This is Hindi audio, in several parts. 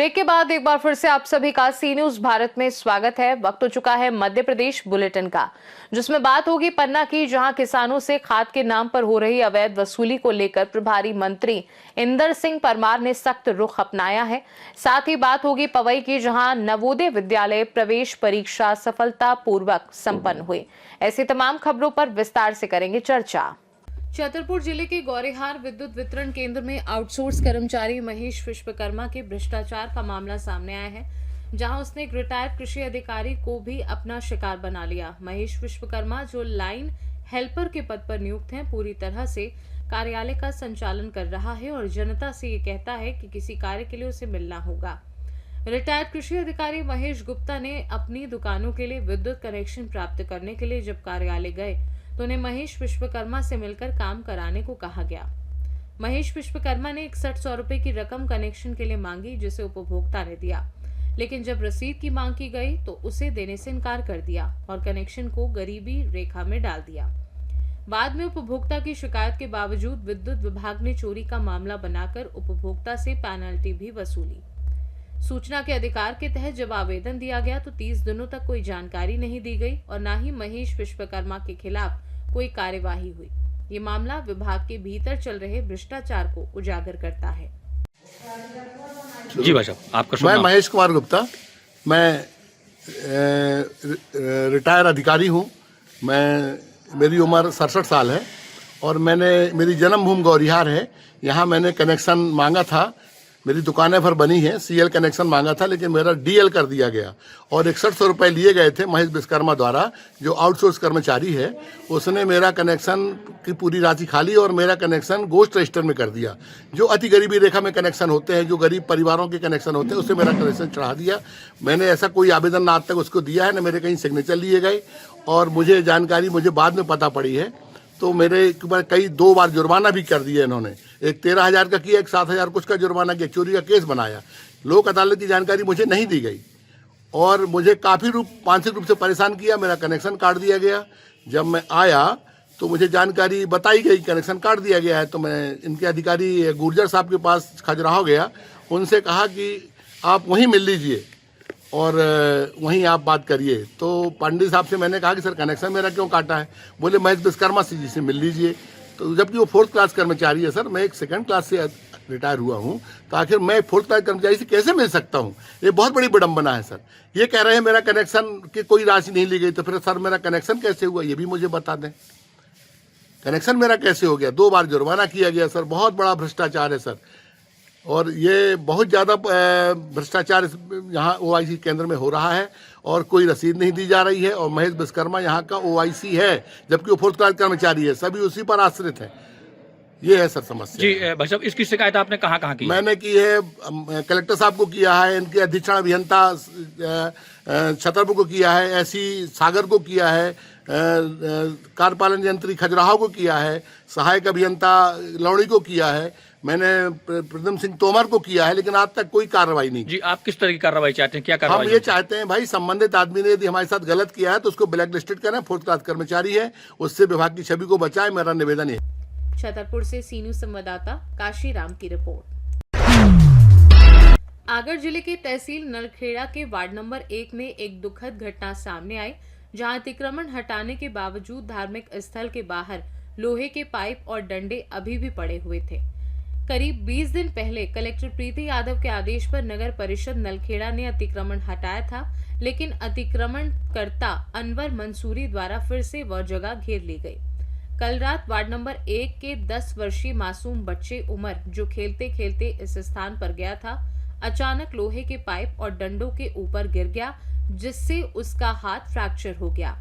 ब्रेक के बाद एक बार फिर से आप सभी का सी न्यूज भारत में स्वागत है। वक्त हो चुका है मध्य प्रदेश बुलेटिन का, जिसमें बात होगी पन्ना की, जहां किसानों से खाद के नाम पर हो रही अवैध वसूली को लेकर प्रभारी मंत्री इंदर सिंह परमार ने सख्त रुख अपनाया है। साथ ही बात होगी पवई की, जहां नवोदय विद्यालय प्रवेश परीक्षा सफलतापूर्वक संपन्न हुई। ऐसी तमाम खबरों पर विस्तार से करेंगे चर्चा। छतरपुर जिले के गौरेहार विद्युत वितरण केंद्र में आउटसोर्स कर्मचारी महेश विश्वकर्मा के भ्रष्टाचार का मामला सामने आया है, जहां उसने एक रिटायर्ड कृषि अधिकारी को भी अपना शिकार बना लिया। महेश विश्वकर्मा, जो लाइन हेल्पर के पद पर नियुक्त हैं, पूरी तरह से कार्यालय का संचालन कर रहा है और जनता से ये कहता है कि किसी कार्य के लिए उसे मिलना होगा। रिटायर्ड कृषि अधिकारी महेश गुप्ता ने अपनी दुकानों के लिए विद्युत कनेक्शन प्राप्त करने के लिए जब कार्यालय गए तो उन्हें महेश विश्वकर्मा से मिलकर काम कराने को कहा गया। महेश विश्वकर्मा ने 6100 रुपए की रकम कनेक्शन के लिए मांगी, जिसे उपभोक्ता ने दिया, लेकिन जब रसीद की मांग की गई तो उसे देने से इनकार कर दिया और कनेक्शन को गरीबी रेखा में डाल दिया। बाद में उपभोक्ता की शिकायत के बावजूद विद्युत विभाग ने चोरी का मामला बनाकर उपभोक्ता से पेनल्टी भी वसूली। सूचना के अधिकार के तहत जब आवेदन दिया गया तो 30 दिनों तक कोई जानकारी नहीं दी गई और न ही महेश विश्वकर्मा के खिलाफ कोई कार्यवाही हुई। ये मामला विभाग के भीतर चल रहे भ्रष्टाचार को उजागर करता है। जी भाई साहब, आपका शुभ मैं नाम? महेश कुमार गुप्ता, मैं रिटायर अधिकारी हूँ। मेरी उम्र 67 साल है और मेरी जन्मभूमि गौरिहार है। यहाँ मैंने कनेक्शन मांगा था, मेरी दुकानें भर बनी हैं, सीएल कनेक्शन मांगा था, लेकिन मेरा डीएल कर दिया गया और 6100 रुपये लिए गए थे महेश विश्वकर्मा द्वारा, जो आउटसोर्स कर्मचारी है। उसने मेरा कनेक्शन की पूरी राशि खा ली और मेरा कनेक्शन गोस्ट रजिस्टर में कर दिया। जो अति गरीबी रेखा में कनेक्शन होते हैं, जो गरीब परिवारों के कनेक्शन होते हैं, उससे मेरा कनेक्शन चढ़ा दिया। मैंने ऐसा कोई आवेदन ना आज तक उसको दिया है, न मेरे कहीं सिग्नेचर लिए गए और मुझे जानकारी बाद में पता पड़ी है तो मेरे ऊपर 2 बार जुर्माना भी कर दिया इन्होंने। एक 13,000 का किया, एक 7,000 कुछ का जुर्माना किया, चोरी का केस बनाया। लोक अदालत की जानकारी मुझे नहीं दी गई और मुझे काफ़ी मानसिक रूप से परेशान किया। मेरा कनेक्शन काट दिया गया। जब मैं आया तो मुझे जानकारी बताई गई कनेक्शन काट दिया गया है, तो मैं इनके अधिकारी गुर्जर साहब के पास खजुराहो गया। उनसे कहा कि आप वहीं मिल लीजिए और वहीं आप बात करिए। तो पंडित साहब से मैंने कहा कि सर कनेक्शन मेरा क्यों काटा है? बोले महेश विश्वकर्मा जी से मिल लीजिए। तो जबकि वो 4th क्लास कर्मचारी है सर, मैं एक 2nd क्लास से रिटायर हुआ हूँ, तो आखिर मैं 4th क्लास कर्मचारी से कैसे मिल सकता हूँ? ये बहुत बड़ी विडंबना है सर। ये कह रहे हैं मेरा कनेक्शन की कोई राशि नहीं ली गई, तो फिर सर मेरा कनेक्शन कैसे हुआ ये भी मुझे बता दें। कनेक्शन मेरा कैसे हो गया? 2 बार जुर्माना किया गया सर। बहुत बड़ा भ्रष्टाचार है सर, और ये बहुत ज़्यादा भ्रष्टाचार यहाँ OIC केंद्र में हो रहा है और कोई रसीद नहीं दी जा रही है। और महेश विश्वकर्मा यहाँ का OIC है, जबकि वो 4th क्लास कर्मचारी है, सभी उसी पर आश्रित हैं। ये है सर समस्या। जी भाई साहब, इसकी शिकायत आपने कहाँ की? मैंने की है कलेक्टर साहब को किया है, इनके अधीक्षण अभियंता छतरपुर को किया है, SC सागर को किया है, कार्यपालन यंत्री खजुराहो को किया है, सहायक अभियंता लौड़ी को किया है, मैंने प्रद्युम्न सिंह तोमर को किया है, लेकिन आज तक कोई कार्रवाई नहीं। जी, आप किस तरह की कार्रवाई चाहते हैं? क्या कार्रवाई? हम ये चाहते हैं भाई, संबंधित आदमी ने यदि हमारे साथ गलत किया है तो उसको ब्लैक लिस्टेड करें। 4th क्लास कर्मचारी है, उससे विभाग की छवि को बचाए, मेरा निवेदन है। छतरपुर से सी न्यूज संवाददाता काशीराम की रिपोर्ट। आगर जिले के तहसील नलखेड़ा के वार्ड नंबर 1 में एक दुखद घटना सामने आई, जहां अतिक्रमण हटाने के बावजूद धार्मिक स्थल के बाहर लोहे के पाइप और डंडे अभी भी पड़े हुए थे। करीब 20 दिन पहले कलेक्टर प्रीति यादव के आदेश पर नगर परिषद नलखेड़ा ने अतिक्रमण हटाया था, लेकिन अतिक्रमणकर्ता अनवर मंसूरी द्वारा फिर से वह जगह घेर ली गई। कल रात वार्ड नंबर 1 के 10 वर्षीय मासूम बच्चे उमर, जो खेलते खेलते इस स्थान पर गया था, अचानक लोहे के पाइप और डंडों के ऊपर गिर गया, जिससे उसका हाथ फ्रैक्चर हो गया।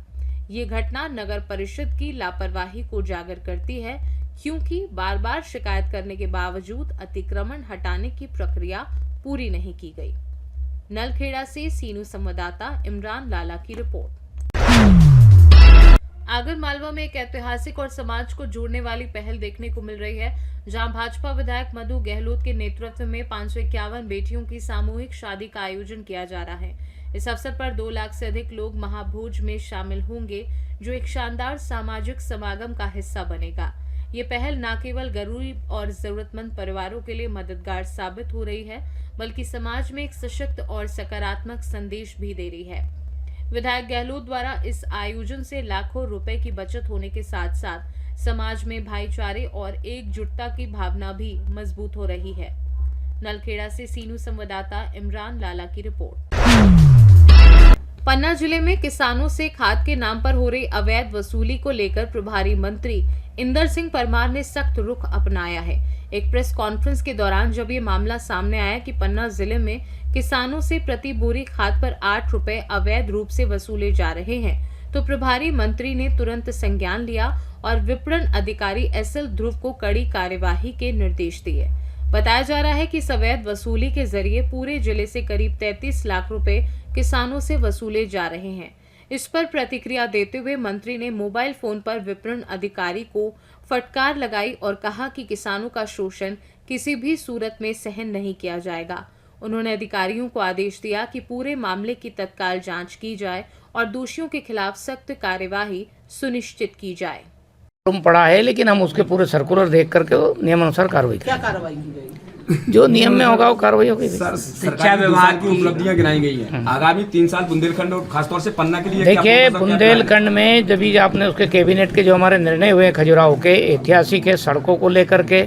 ये घटना नगर परिषद की लापरवाही को उजागर करती है, क्योंकि बार बार शिकायत करने के बावजूद अतिक्रमण हटाने की प्रक्रिया पूरी नहीं की गई। नलखेड़ा से सीनू संवाददाता इमरान लाला की रिपोर्ट। आगर मालवा में एक ऐतिहासिक और समाज को जोड़ने वाली पहल देखने को मिल रही है, जहां भाजपा विधायक मधु गहलोत के नेतृत्व में 551 बेटियों की सामूहिक शादी का आयोजन किया जा रहा है। इस अवसर पर 2 लाख से अधिक लोग महाभोज में शामिल होंगे, जो एक शानदार सामाजिक समागम का हिस्सा बनेगा। ये पहल न केवल गरीब और जरूरतमंद परिवारों के लिए मददगार साबित हो रही है, बल्कि समाज में एक सशक्त और सकारात्मक संदेश भी दे रही है। विधायक गहलोत द्वारा इस आयोजन से लाखों रुपए की बचत होने के साथ साथ समाज में भाईचारे और एकजुटता की भावना भी मजबूत हो रही है। नलखेड़ा से सीनू संवाददाता इमरान लाला की रिपोर्ट। पन्ना जिले में किसानों से खाद के नाम पर हो रही अवैध वसूली को लेकर प्रभारी मंत्री इंदर सिंह परमार ने सख्त रुख अपनाया है। एक प्रेस कॉन्फ्रेंस के दौरान जब ये मामला सामने आया कि पन्ना जिले में किसानों से प्रति बोरी खाद पर 8 रुपए अवैध रूप से वसूले जा रहे हैं, तो प्रभारी मंत्री ने तुरंत संज्ञान लिया और विपणन अधिकारी एसएल ध्रुव को कड़ी कार्यवाही के निर्देश दिए। बताया जा रहा है कि इस अवैध वसूली के जरिए पूरे जिले से करीब 33 लाख रुपए किसानों से वसूले जा रहे हैं। इस पर प्रतिक्रिया देते हुए मंत्री ने मोबाइल फोन पर विपणन अधिकारी को फटकार लगाई और कहा कि किसानों का शोषण किसी भी सूरत में सहन नहीं किया जाएगा। उन्होंने अधिकारियों को आदेश दिया कि पूरे मामले की तत्काल जांच की जाए और दोषियों के खिलाफ सख्त कार्यवाही सुनिश्चित की जाए। पड़ा है, लेकिन हम उसके पूरे सर्कुलर देख करके नियमानुसार कार्रवाई क्या कार्रवाई की जाएगी? जो नियम में होगा वो कार्रवाई होगी। शिक्षा विभाग की उपलब्धियां गिनाई गई हैं। आगामी 3 साल बुंदेलखंड और खासतौर से पन्ना के लिए देखिए, बुंदेलखंड में जब भी आपने उसके कैबिनेट के जो हमारे निर्णय हुए खजुराहो के ऐतिहासिक है, सड़कों को लेकर के,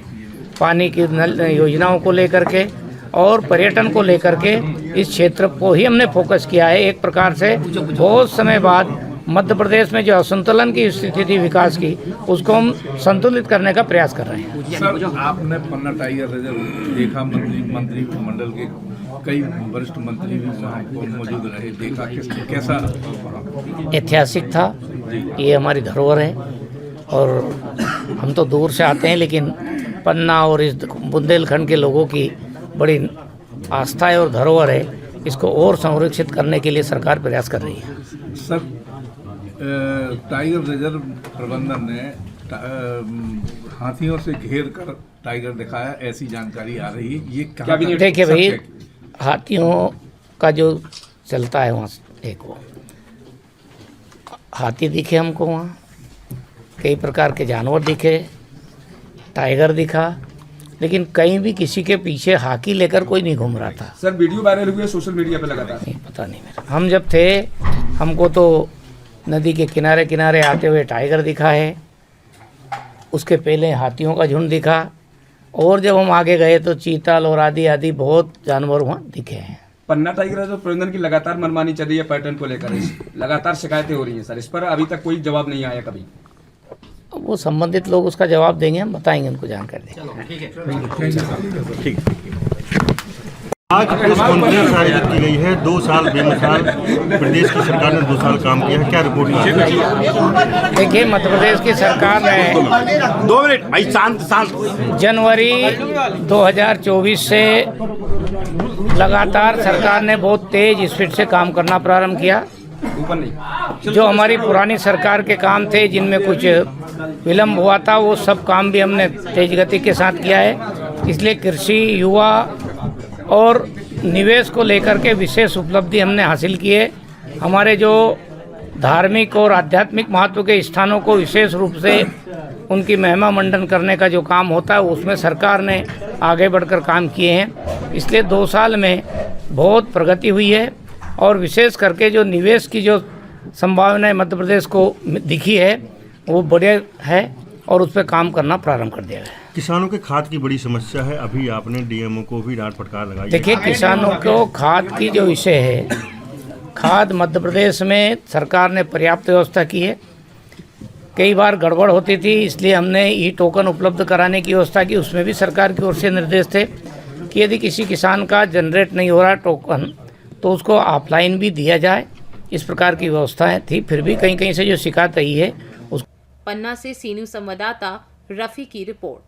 पानी की नल योजनाओं को लेकर के और पर्यटन को लेकर के, इस क्षेत्र को ही हमने फोकस किया है। एक प्रकार से बहुत समय बाद मध्य प्रदेश में जो असंतुलन की स्थिति थी विकास की, उसको हम संतुलित करने का प्रयास कर रहे हैं। सर, आपने पन्ना टाइगर रिजर्व देखा, मंत्रिमंडल के कई वरिष्ठ मंत्री भी वहाँ मौजूद रहे, देखा कैसा? ऐतिहासिक था, ये हमारी धरोहर है और हम तो दूर से आते हैं, लेकिन पन्ना और इस बुंदेलखंड के लोगों की बड़ी आस्था है और धरोहर है। इसको और संरक्षित करने के लिए सरकार प्रयास कर रही है। सर, टाइगर रिजर्व प्रबंधन ने हाथियों से घेर कर टाइगर दिखाया, ऐसी जानकारी आ रही है। ये क्या? देखिए भाई, हाथियों का जो चलता है वहाँ, एक वो हाथी दिखे हमको, वहाँ कई प्रकार के जानवर दिखे, टाइगर दिखा, लेकिन कहीं भी किसी के पीछे हाथी लेकर कोई नहीं घूम रहा था। सर, वीडियो वायरल हुए सोशल मीडिया पे लगातार। नहीं, पता नहीं मेरा। हम जब थे, हमको तो नदी के किनारे किनारे आते हुए टाइगर दिखा है, उसके पहले हाथियों का झुंड दिखा, और जब हम आगे गए तो चीतल और आदि बहुत जानवर वहाँ दिखे हैं। पन्ना टाइगर रिजर्व प्रबंधन की लगातार मनमानी चल रही है पर्यटन को लेकर, लगातार शिकायतें हो रही हैं सर, इस पर अभी तक कोई जवाब नहीं आया कभी। वो संबंधित लोग उसका जवाब देंगे, हम बताएंगे, उनको जानकारी देंगे। आज प्रेस कॉन्फ्रेंस आयोजित की गई है। 2 साल बेमिसाल प्रदेश की सरकार ने 2 साल काम किया है, क्या रिपोर्ट है? देखिए, मध्य प्रदेश की सरकार ने 2 मिनट भाई, शांत। जनवरी 2024 से लगातार सरकार ने बहुत तेज स्पीड से काम करना प्रारंभ किया। ऊपर नहीं, जो हमारी पुरानी सरकार के काम थे जिनमें कुछ विलम्ब हुआ था, वो सब काम भी हमने तेज गति के साथ किया है। इसलिए कृषि, युवा और निवेश को लेकर के विशेष उपलब्धि हमने हासिल की है। हमारे जो धार्मिक और आध्यात्मिक महत्व के स्थानों को विशेष रूप से उनकी महिमा मंडन करने का जो काम होता है, उसमें सरकार ने आगे बढ़कर काम किए हैं। इसलिए 2 साल में बहुत प्रगति हुई है और विशेष करके जो निवेश की जो संभावनाएं मध्य प्रदेश को दिखी है, वो बढ़िया है और उस पर काम करना प्रारंभ कर दिया है। किसानों के खाद की बड़ी समस्या है, अभी आपने डीएमओ को भी डांट फटकार लगाई है। देखिए, किसानों को खाद की जो विषय है, खाद मध्य प्रदेश में सरकार ने पर्याप्त व्यवस्था की है। कई बार गड़बड़ होती थी, इसलिए हमने ई टोकन उपलब्ध कराने की व्यवस्था की। उसमें भी सरकार की ओर से निर्देश थे कि यदि किसी किसान का जनरेट नहीं हो रहा टोकन, तो उसको ऑफलाइन भी दिया जाए। इस प्रकार की व्यवस्थाएं थी, फिर भी कहीं कहीं से जो शिकायत आई है उस। पन्ना से सीनू संवाददाता रफी की रिपोर्ट।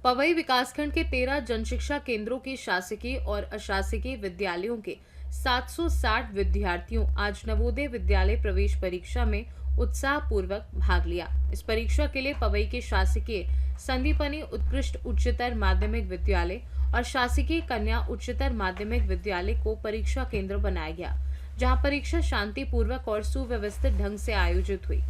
पवई विकासखंड के 13 जनशिक्षा केंद्रों के शासकीय और अशासकीय विद्यालयों के 760 विद्यार्थियों आज नवोदय विद्यालय प्रवेश परीक्षा में उत्साहपूर्वक भाग लिया। इस परीक्षा के लिए पवई के शासकीय संदीपनी उत्कृष्ट उच्चतर माध्यमिक विद्यालय और शासकीय कन्या उच्चतर माध्यमिक विद्यालय को परीक्षा केंद्र बनाया गया, जहां परीक्षा शांतिपूर्वक और सुव्यवस्थित ढंग से आयोजित हुई।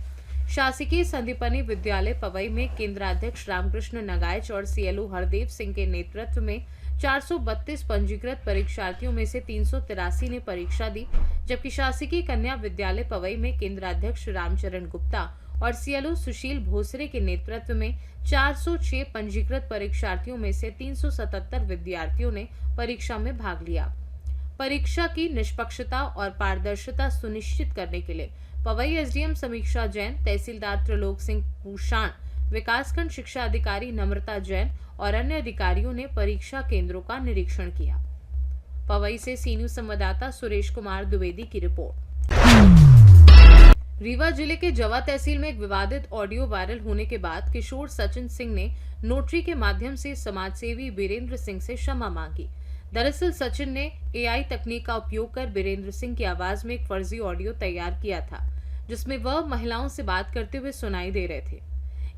शासकीय संदीपनी विद्यालय पवई में केंद्राध्यक्ष रामकृष्ण नगाइच और सीएलओ हरदेव सिंह के नेतृत्व में 432 पंजीकृत परीक्षार्थियों में से 383 ने परीक्षा दी, जबकि शासकीय कन्या विद्यालय पवई में केंद्राध्यक्ष रामचरण गुप्ता और सीएलओ सुशील भोसरे के नेतृत्व में 406 पंजीकृत परीक्षार्थियों में से 377 विद्यार्थियों ने परीक्षा में भाग लिया। परीक्षा की निष्पक्षता और पारदर्शिता सुनिश्चित करने के लिए पवई एसडीएम समीक्षा जैन, तहसीलदार त्रिलोक सिंह पूषाण, विकासखंड शिक्षा अधिकारी नम्रता जैन और अन्य अधिकारियों ने परीक्षा केंद्रों का निरीक्षण किया। पवई से सी न्यूज संवाददाता सुरेश कुमार द्विवेदी की रिपोर्ट। रीवा जिले के जवा तहसील में एक विवादित ऑडियो वायरल होने के बाद किशोर सचिन सिंह ने नोटरी के माध्यम से समाजसेवी बीरेंद्र सिंह से क्षमा मांगी। दरअसल सचिन ने एआई तकनीक का उपयोग कर बीरेंद्र सिंह की आवाज में एक फर्जी ऑडियो तैयार किया था, जिसमें वह महिलाओं से बात करते हुए सुनाई दे रहे थे।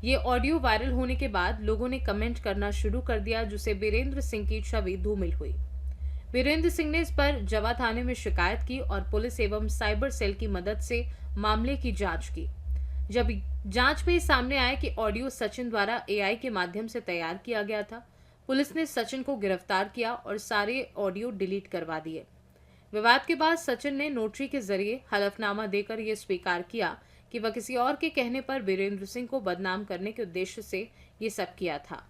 ये ऑडियो वायरल होने के बाद लोगों ने कमेंट करना शुरू कर दिया, जिससे बीरेंद्र सिंह की छवि धूमिल हुई। बीरेंद्र सिंह ने इस पर जवा थाने में शिकायत की और पुलिस एवं साइबर सेल की मदद से मामले की जांच की। जब जांच में सामने आया कि ऑडियो सचिन द्वारा एआई के माध्यम से तैयार किया गया था, पुलिस ने सचिन को गिरफ्तार किया और सारे ऑडियो डिलीट करवा दिए। विवाद के बाद सचिन ने नोटरी के जरिए हलफनामा देकर यह स्वीकार किया कि वह किसी और के कहने पर बीरेंद्र सिंह को बदनाम करने के उद्देश्य से ये सब किया था।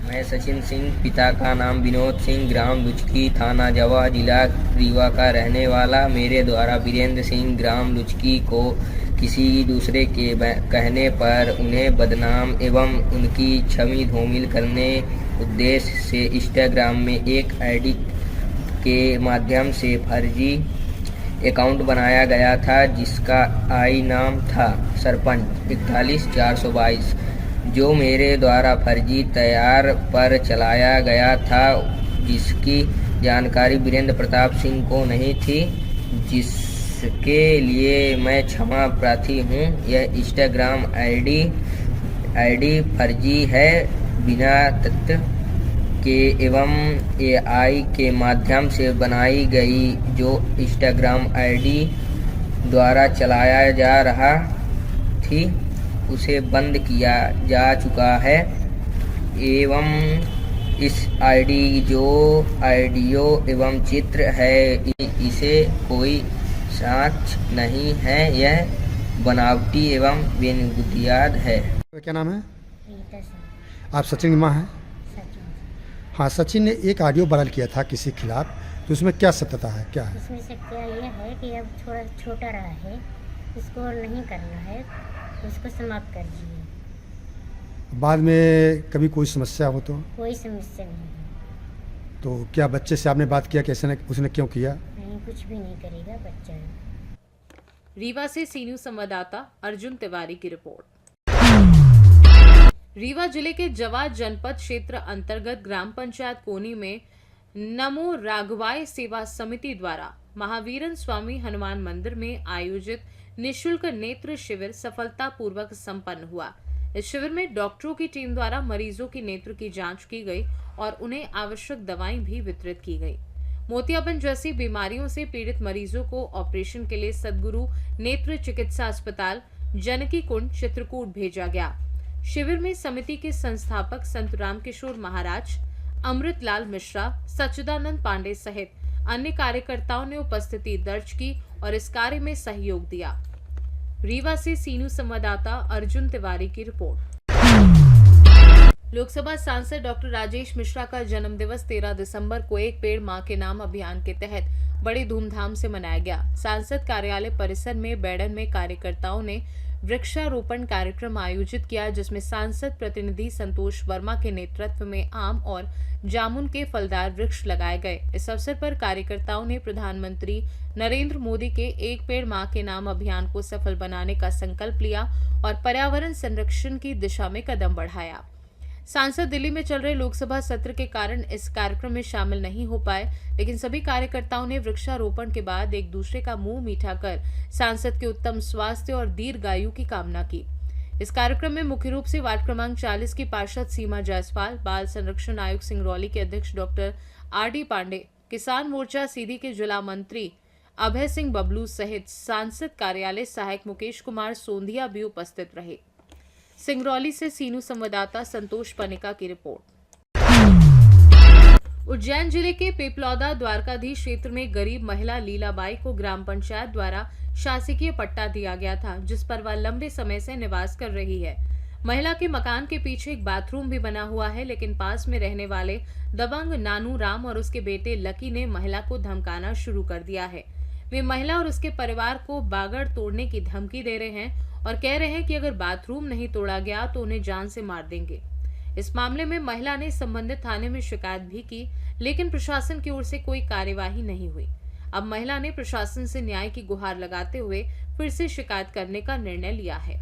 मैं सचिन सिंह, पिता का नाम विनोद सिंह, ग्राम लुचकी, थाना जवा, जिला रीवा का रहने वाला। मेरे द्वारा बीरेंद्र सिंह ग्राम लुचकी को किसी दूसरे के कहने पर उन्हें बदनाम एवं उनकी छवि धूमिल करने उद्देश्य से इंस्टाग्राम में एक आईडी के माध्यम से फर्जी अकाउंट बनाया गया था, जिसका आई नाम था सरपंच 41422, जो मेरे द्वारा फर्जी तैयार पर चलाया गया था, जिसकी जानकारी वीरेंद्र प्रताप सिंह को नहीं थी, जिसके लिए मैं क्षमा प्रार्थी हूँ। यह इंस्टाग्राम आईडी फर्जी है, बिना तथ्य के एवं एआई के माध्यम से बनाई गई, जो इंस्टाग्राम आईडी द्वारा चलाया जा रहा थी उसे बंद किया जा चुका है एवं इस आईडी जो ऑडियो एवं चित्र है, इसे कोई साक्ष नहीं है, यह बनावटी एवं बेबुनियाद है। क्या नाम है? रीता सिंह। आप सचिन की माँ हैं? सचिन। हाँ, सचिन ने एक ऑडियो वायरल किया था किसी के खिलाफ, तो उसमें क्या सत्यता है, क्या है? इसमें सत्य ये है कि अब थोड़ा छोटा रहा है, इसको और नहीं करना है, उसको समाप्त कर दीजिए। बाद में कभी कोई समस्या हो तो? कोई समस्या नहीं है। तो क्या बच्चे से आपने बात किया, कैसे उसने क्यों किया? नहीं, कुछ भी नहीं करेगा बच्चा। रीवा से सी न्यूज संवाददाता अर्जुन तिवारी की रिपोर्ट। रीवा जिले के जवा जनपद क्षेत्र अंतर्गत ग्राम पंचायत कोनी में नमो राघवाय सेवा समिति द्वारा महावीरन स्वामी हनुमान मंदिर में आयोजित निःशुल्क नेत्र शिविर सफलतापूर्वक संपन्न हुआ। इस शिविर में डॉक्टरों की टीम द्वारा मरीजों की नेत्र की जांच की गई और उन्हें आवश्यक दवाएं भी वितरित की गई। मोतियाबिंद जैसी बीमारियों से पीड़ित मरीजों को ऑपरेशन के लिए सद्गुरु नेत्र चिकित्सा अस्पताल जानकी कुंड चित्रकूट भेजा गया। शिविर में समिति के संस्थापक संत रामकिशोर महाराज, अमृतलाल मिश्रा, सच्चिदानंद पांडे सहित अन्य कार्यकर्ताओं ने उपस्थिति दर्ज की और इस कार्य में सहयोग दिया। रीवा से सी न्यूज संवाददाता अर्जुन तिवारी की रिपोर्ट। लोकसभा सांसद डॉक्टर राजेश मिश्रा का जन्मदिवस 13 दिसंबर को एक पेड़ मां के नाम अभियान के तहत बड़ी धूमधाम से मनाया गया। सांसद कार्यालय परिसर में बैडन में कार्यकर्ताओं ने वृक्षारोपण कार्यक्रम आयोजित किया, जिसमें सांसद प्रतिनिधि संतोष वर्मा के नेतृत्व में आम और जामुन के फलदार वृक्ष लगाए गए। इस अवसर पर कार्यकर्ताओं ने प्रधानमंत्री नरेंद्र मोदी के एक पेड़ मां के नाम अभियान को सफल बनाने का संकल्प लिया और पर्यावरण संरक्षण की दिशा में कदम बढ़ाया। सांसद दिल्ली में चल रहे लोकसभा सत्र के कारण इस कार्यक्रम में शामिल नहीं हो पाए, लेकिन सभी कार्यकर्ताओं ने वृक्षारोपण के बाद एक दूसरे का मुंह मीठा कर सांसद के उत्तम स्वास्थ्य और दीर्घायु की कामना की। इस कार्यक्रम में मुख्य रूप से वार्ड क्रमांक 40 की पार्षद सीमा जायसवाल, बाल संरक्षण आयुक्त सिंगरौली के अध्यक्ष डॉक्टर आर.डी. पांडे, किसान मोर्चा सीधी के जिला मंत्री अभय सिंह बबलू सहित सांसद कार्यालय सहायक मुकेश कुमार सोंधिया भी उपस्थित रहे। सिंगरौली से सीनू संवाददाता संतोष पनिका की रिपोर्ट। उज्जैन जिले के पिपलौदा द्वारकाधीश क्षेत्र में गरीब महिला लीलाबाई को ग्राम पंचायत द्वारा शासकीय पट्टा दिया गया था, जिस पर वह लंबे समय से निवास कर रही है। महिला के मकान के पीछे एक बाथरूम भी बना हुआ है, लेकिन पास में रहने वाले दबंग नानू राम और उसके बेटे लकी ने महिला को धमकाना शुरू कर दिया है। वे महिला और उसके परिवार को बागड़ तोड़ने की धमकी दे रहे हैं और कह रहे हैं कि अगर बाथरूम नहीं तोड़ा गया तो उन्हें जान से मार देंगे। इस मामले में महिला ने संबंधित थाने में शिकायत भी की, लेकिन प्रशासन की ओर से कोई कार्यवाही नहीं हुई। अब महिला ने प्रशासन से न्याय की गुहार लगाते हुए फिर से शिकायत करने का निर्णय लिया है।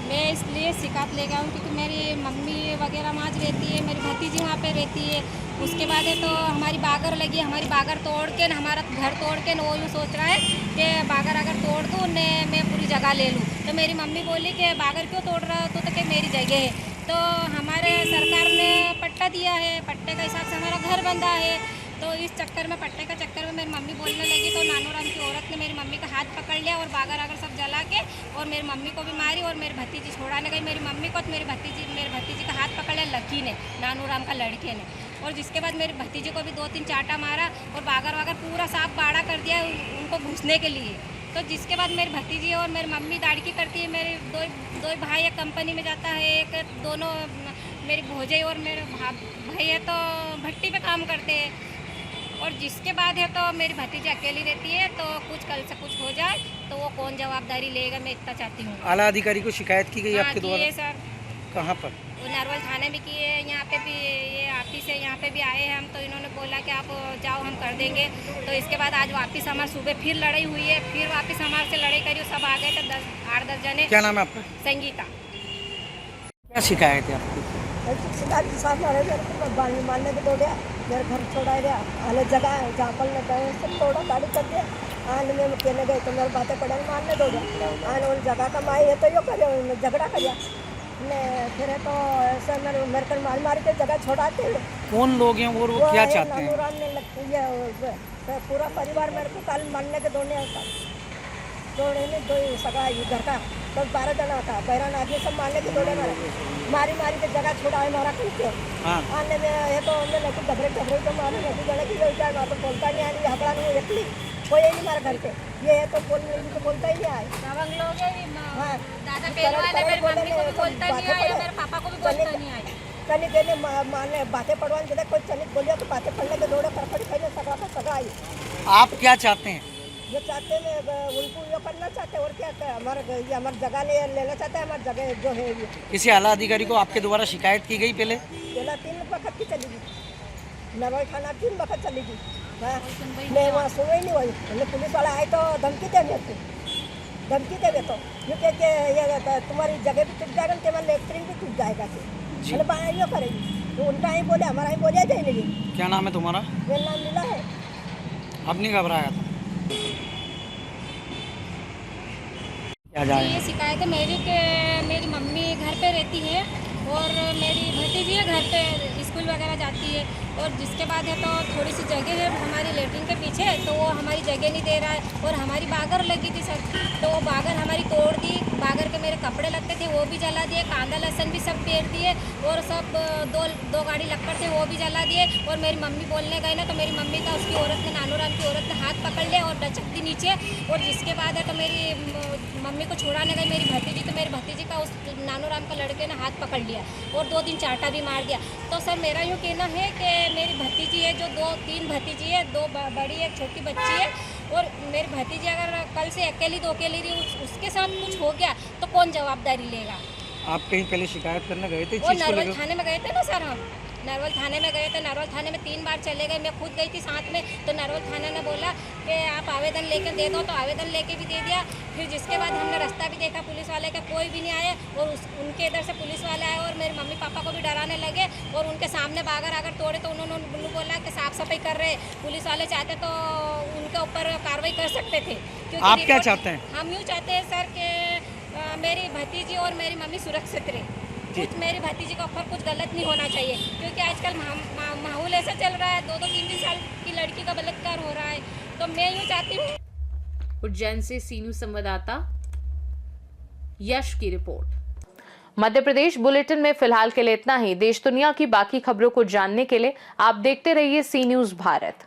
मैं इसलिए शिकायत ले गया हूँ क्योंकि मेरी मम्मी वगैरह वहाँ रहती है, मेरी भतीजी वहाँ पे रहती है। उसके बाद है तो हमारी बागर लगी, हमारी बागर तोड़ के न हमारा घर तोड़ के न वो यूँ सोच रहा है कि बागर अगर तोड़ दूँ ने मैं पूरी जगह ले लूँ। तो मेरी मम्मी बोली कि बागर क्यों तोड़ रहा हो तो क्या मेरी जगह है। तो हमारे सरकार ने पट्टा दिया है, पट्टे का हिसाब से हमारा घर बंधा है। तो इस चक्कर में पट्टे का चक्कर में मेरी मम्मी बोलने लगी तो नानूराम की औरत ने मेरी मम्मी का हाथ पकड़ लिया और बागर आगर सब जला के और मेरी मम्मी को भी मारी और मेरी भतीजी छोड़ाने गई मेरी मम्मी को। तो मेरी भतीजी का हाथ पकड़ लिया लकी ने, नानूराम का लड़के ने। और जिसके बाद मेरी भतीजी को भी 2-3 चाटा मारा और बागर वागर पूरा साफ बाड़ा कर दिया उनको घुसने के लिए। तो जिसके बाद मेरी भतीजी और मेरी मम्मी दाड़की करती है। मेरे दो भाई एक कंपनी में जाता है, एक दोनों मेरी भौजाई और मेरे भाई है तो भट्टी पे काम करते हैं। और जिसके बाद है तो मेरी भतीजी अकेली रहती है। तो कुछ कल से कुछ हो जाए तो वो कौन जवाबदारी लेगा, मैं इतना चाहती हूँ। आला अधिकारी को शिकायत की गई आपके द्वारा? सर। कहाँ पर? वो नरवल थाने में किए, यहाँ पे भी ये ऑफिस है, यहाँ पे भी आए हैं हम। तो इन्होंने बोला कि आप जाओ हम कर देंगे। तो इसके बाद आज वापस हमारे सुबह फिर लड़ाई हुई है, फिर वापस हमारे से लड़ाई करी, सब आ गए थे 8-10 जने। क्या नाम है आपका? संगीता। क्या शिकायत है आपकी? मारने को दो गया, मेरे घर छोड़ा गया, आने जगह है जहाँ पर गए सब तोड़ा गाड़ी कर दिया। आने में कहने गए तो मेरे बातें पड़े मारने दो गया। आने उन जगह का माई है तो यो करे झगड़ा कर दिया ने फिर है तो ऐसा मेरे को मारी के जगह छोड़ाते हैं। कौन लोग हैं वो क्या चाहते हैं? नानूराम ने लगती है पूरा परिवार मेरे को कल मारने के दोने दौड़े ने दो सगा घर का 10-12 जना था, बैरान आदमी सब मारने के दौड़े मारी के जगह छोड़ा है मारा करके। आने में है तो हमने लगे झगड़े तो मारे नदी जड़े की जाए वहाँ पर बोलता नहीं आए, हकड़ा नहीं एकली कोई नहीं मारा घर पे। ये है तो बोलता ही नहीं आए। चलिए कहने मारने बातें पढ़वाने जगह कोई चलिए बोलिए तो बातें पढ़ने के दौड़े फटफट कहने सगा आई। आप क्या चाहते हैं? ये चाहते हैं उनको ये करना चाहते हैं और क्या हमारी जगह लेना चाहते हैं, हमारी जगह जो है ये। किसी आला अधिकारी को आपके द्वारा शिकायत की गई? पहले 3 वक्त की चली गई, नरवल थाना 3 वक्त चली गई। मैं वहाँ सुनो ही नहीं हुई। हमने पुलिस वाला आए तो धमकी दे तो क्योंकि ये तुम्हारी जगह भी टूट जाएगा, तुम्हारा लेटरिन भी टूट जाएगा। मतलब ये करेगी तो उनका ही बोले, हमारा ही बोलिया जाए नहीं। क्या नाम है तुम्हारा? मेरा नाम लीला है। अब नहीं घबराया था? ये शिकायत है मेरी कि मेरी मम्मी घर पे रहती है और मेरी भतीजी है घर पे स्कूल वगैरह जाती है। और जिसके बाद है तो थोड़ी सी जगह है हमारी लेटरिन के पीछे, तो वो हमारी जगह नहीं दे रहा है। और हमारी बागर लगी थी सर, तो वो बागर हमारी तोड़ दी। बागर के मेरे कपड़े लगते थे वो भी जला दिए, कांदा लहसुन भी सब पेड़ दिए और सब दो गाड़ी लक्कड़ थे वो भी जला दिए। और मेरी मम्मी बोलने गई ना तो मेरी मम्मी का उसकी औरत ने, नानूराम की औरत ने हाथ पकड़ लिया और डचक दी नीचे। और जिसके बाद है तो मेरी मम्मी को छुड़ाने गई मेरी भतीजी, तो मेरी भतीजी का उस नानूराम का लड़के ने हाथ पकड़ लिया और 2-3 चाटा भी मार दिया। तो सर मेरा यूँ कहना है कि मेरी भतीजी है जो 2-3 भतीजी है, 2 बड़ी एक छोटी बच्ची है। और मेरी भतीजी अगर कल से अकेली रही उसके साथ कुछ हो गया तो कौन जवाबदारी लेगा? आप कहीं पहले शिकायत करने गए थे? वो नरवल थाने में गए थे ना सर, हम नरवल थाने में गए थे। नरवल थाने में 3 बार चले गए, मैं खुद गई थी साथ में। तो नरवल थाने ने बोला कि आप आवेदन लेके दे दो, तो आवेदन लेके भी दे दिया। फिर जिसके बाद हमने रास्ता भी देखा पुलिस वाले का, कोई भी नहीं आया। और उनके इधर से पुलिस वाले आए और मेरे मम्मी पापा को भी डराने लगे और उनके सामने बागर अगर तोड़े तो उन्होंने बोला कि साफ सफाई कर रहे। पुलिस वाले चाहते तो उनके ऊपर कार्रवाई कर सकते थे। क्योंकि आप क्या चाहते हैं? हम यूँ चाहते हैं सर कि मेरी भतीजी और मेरी मम्मी सुरक्षित रहे। कुछ मेरी भतीजी के ऊपर कुछ गलत नहीं होना चाहिए, क्योंकि आजकल माहौल ऐसा चल रहा है, 2-3 साल की लड़की का बलात्कार हो रहा है। तो मैं यूँ चाहती हूँ। उज्जैन से सी न्यूज़ संवाददाता यश की रिपोर्ट। मध्य प्रदेश बुलेटिन में फिलहाल के लिए इतना ही। देश दुनिया की बाकी खबरों को जानने के लिए आप देखते रहिए सी न्यूज़ भारत।